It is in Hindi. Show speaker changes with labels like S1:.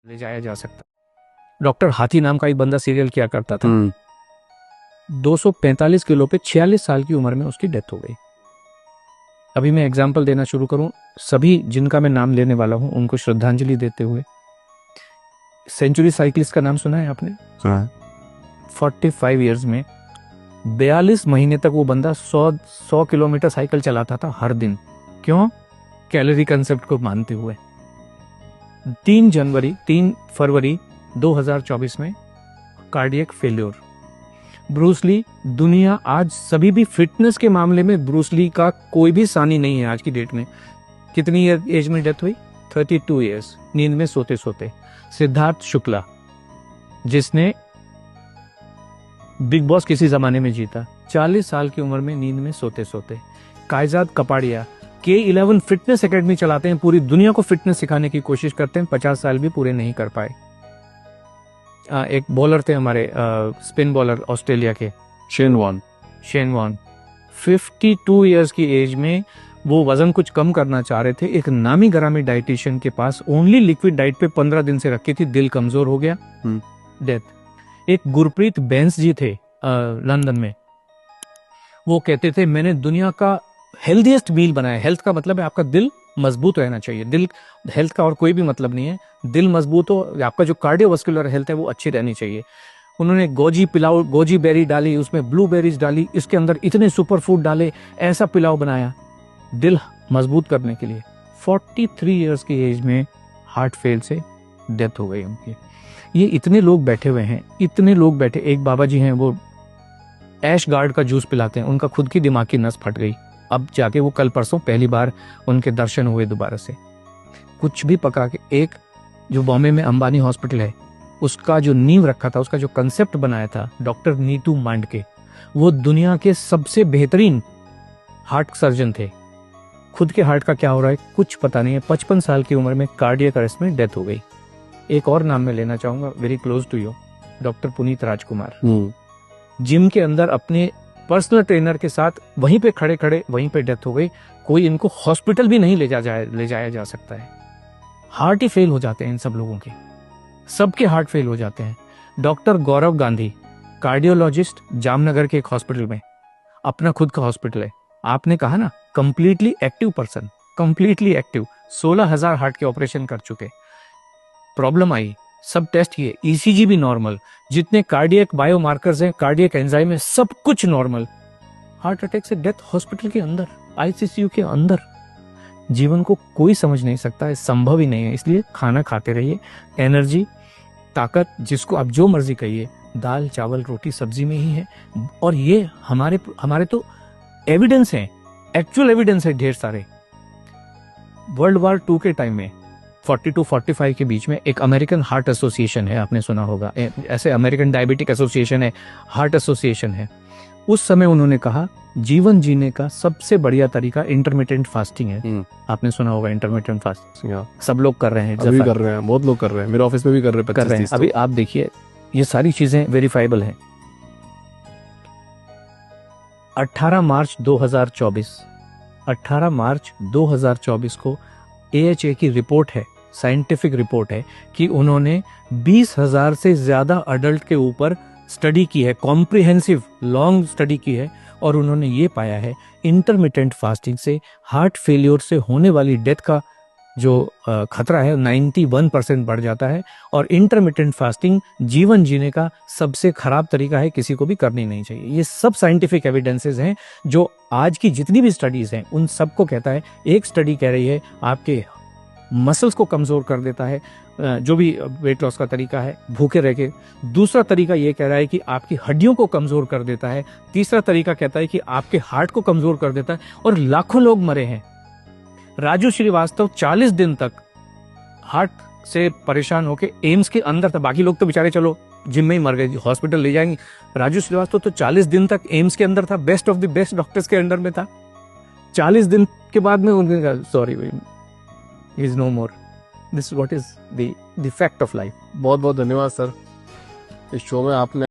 S1: ले जाया जा सकता। डॉक्टर हाथी नाम का एक बंदा सीरियल किया करता था। 245 किलो पे 46 साल की उम्र में उसकी डेथ हो गई। अभी मैं एग्जाम्पल देना शुरू करूं, सभी जिनका मैं नाम लेने वाला हूं उनको श्रद्धांजलि देते हुए। सेंचुरी साइकिलिस्ट का नाम सुना है आपने?
S2: सुना है।
S1: 45 इयर्स में 42 महीने तक वो बंदा 100 किलोमीटर साइकिल चलाता था हर दिन। क्यों? कैलोरी कंसेप्ट को मानते हुए। 3 फरवरी 2024 में कार्डियक फेल्योर। ब्रूस ली, दुनिया आज सभी भी फिटनेस के मामले में ब्रूस ली का कोई भी सानी नहीं है आज की डेट में। कितनी एज में डेथ हुई? 32 इयर्स, नींद में सोते सोते। सिद्धार्थ शुक्ला, जिसने बिग बॉस किसी जमाने में जीता, 40 साल की उम्र में नींद में सोते सोते। कायजाद कपाड़िया K11 फिटनेस एकेडमी चलाते हैं, पूरी दुनिया को फिटनेस सिखाने की कोशिश करते हैं, 50 साल भी पूरे नहीं कर पाए। एक बॉलर थे हमारे, स्पिन बॉलर ऑस्ट्रेलिया के,
S2: शेन वॉर्न
S1: 52 इयर्स की एज में वो वजन कुछ कम करना चाह रहे थे। एक नामी गरामी डाइटिशियन के पास ओनली लिक्विड डाइट पे 15 दिन से रखी थी, दिल कमजोर हो गया, डेथ। एक गुरप्रीत बैंस जी थे लंदन में, वो कहते थे मैंने दुनिया का हेल्दीएस्ट मील बनाया। हेल्थ का मतलब है आपका दिल मजबूत रहना चाहिए। दिल, हेल्थ का और कोई भी मतलब नहीं है। दिल मजबूत हो, आपका जो कार्डियोवास्कुलर हेल्थ है वो अच्छी रहनी चाहिए। उन्होंने गोजी पिलाओ, गोजी बेरी डाली, उसमें ब्लूबेरीज डाली, इसके अंदर इतने सुपर फूड डाले, ऐसा पिलाओ बनाया दिल मजबूत करने के लिए। 43 इयर्स की एज में हार्ट फेल से डेथ हो गई उनकी। ये इतने लोग बैठे हुए हैं, इतने लोग बैठे। एक बाबा जी हैं, वो ऐश गार्ड का जूस पिलाते हैं, उनका खुद की दिमाग की नस फट गई। अब जाके वो कल परसों पहली बार उनके दर्शन हुए दोबारा से। कुछ भी पका के, एक जो बॉम्बे में अंबानी हॉस्पिटल है, उसका जो नींव रखा था, उसका जो कंसेप्ट बनाया था डॉक्टर नीतू मांडके, वो दुनिया के सबसे बेहतरीन हार्ट सर्जन थे। खुद के हार्ट का क्या हो रहा है कुछ पता नहीं है। 55 साल की उम्र में कार्डियक अरेस्ट में डेथ हो गई। एक और नाम मैं लेना चाहूंगा, very close to you, doctor Puneet Rajkumar. Gym के अंदर अपने पर्सनल ट्रेनर के साथ वहीं पे खड़े खड़े वहीं पे डेथ हो गई। कोई इनको हॉस्पिटल भी नहीं ले जाया जा सकता है। हार्ट ही फेल हो जाते हैं इन सब लोगों के, सबके हार्ट फेल हो जाते हैं। डॉक्टर गौरव गांधी, कार्डियोलॉजिस्ट, जामनगर के एक हॉस्पिटल में, अपना खुद का हॉस्पिटल है। आपने कहा ना completely active person, completely active, 16,000 heart के ऑपरेशन कर चुके। प्रॉब्लम आई, सब टेस्ट किए, ईसीजी भी नॉर्मल, जितने कार्डियक बायोमार्कर्स हैं, कार्डियक एंजाइम है, सब कुछ नॉर्मल। हार्ट अटैक से डेथ हॉस्पिटल के अंदर, आईसीयू के अंदर। जीवन को कोई समझ नहीं सकता है, संभव ही नहीं है। इसलिए खाना खाते रहिए, एनर्जी, ताकत, जिसको आप जो मर्जी कहिए, दाल चावल रोटी सब्जी में ही है। और ये हमारे तो एविडेंस है, एक्चुअल एविडेंस है ढेर सारे। वर्ल्ड वॉर 2 के टाइम में 40-45 के बीच में एक अमेरिकन हार्ट एसोसिएशन है, आपने सुना होगा, ऐसे अमेरिकन डायबिटिक एसोसिएशन है, हार्ट एसोसिएशन है। उस समय उन्होंने कहा जीवन जीने का सबसे बढ़िया तरीका इंटरमिटेंट फास्टिंग है। आपने सुना होगा इंटरमिटेंट फास्टिंग, सब लोग कर रहे हैं,
S2: अभी कर रहे हैं, बहुत लोग कर रहे हैं, मेरे ऑफिस में भी कर रहे हैं।
S1: अभी आप देखिए, ये सारी चीजें वेरीफाइबल हैं। 18 मार्च 2024 को AHA की रिपोर्ट है, साइंटिफिक रिपोर्ट है, कि उन्होंने 20,000 से ज्यादा अडल्ट के ऊपर स्टडी की है, कॉम्प्रिहेंसिव लॉन्ग स्टडी की है, और उन्होंने ये पाया है इंटरमिटेंट फास्टिंग से हार्ट फेलियर से होने वाली डेथ का जो खतरा है 91% बढ़ जाता है। और इंटरमिटेंट फास्टिंग जीवन जीने का सबसे खराब तरीका है, किसी को भी करनी नहीं चाहिए। ये सब साइंटिफिक एविडेंसेस हैं, जो आज की जितनी भी स्टडीज हैं उन सबको कहता है। एक स्टडी कह रही है आपके मसल्स को कमजोर कर देता है, जो भी वेट लॉस का तरीका है, भूखे रह के। दूसरा तरीका ये कह रहा है कि आपकी हड्डियों को कमजोर कर देता है। तीसरा तरीका कहता है कि आपके हार्ट को कमजोर कर देता है। और लाखों लोग मरे हैं। राजू श्रीवास्तव 40 दिन तक हार्ट से परेशान होकर एम्स के अंदर था। बाकी लोग तो बेचारे चलो जिम में ही मर गए, हॉस्पिटल ले जाएंगे। राजू श्रीवास्तव तो 40 दिन तक एम्स के अंदर था, best of the best doctors के अंडर में था। 40 दिन के बाद में उन्होंने कहा sorry, is no more. This what is the fact of life.
S2: बहुत बहुत धन्यवाद सर, इस शो में आपने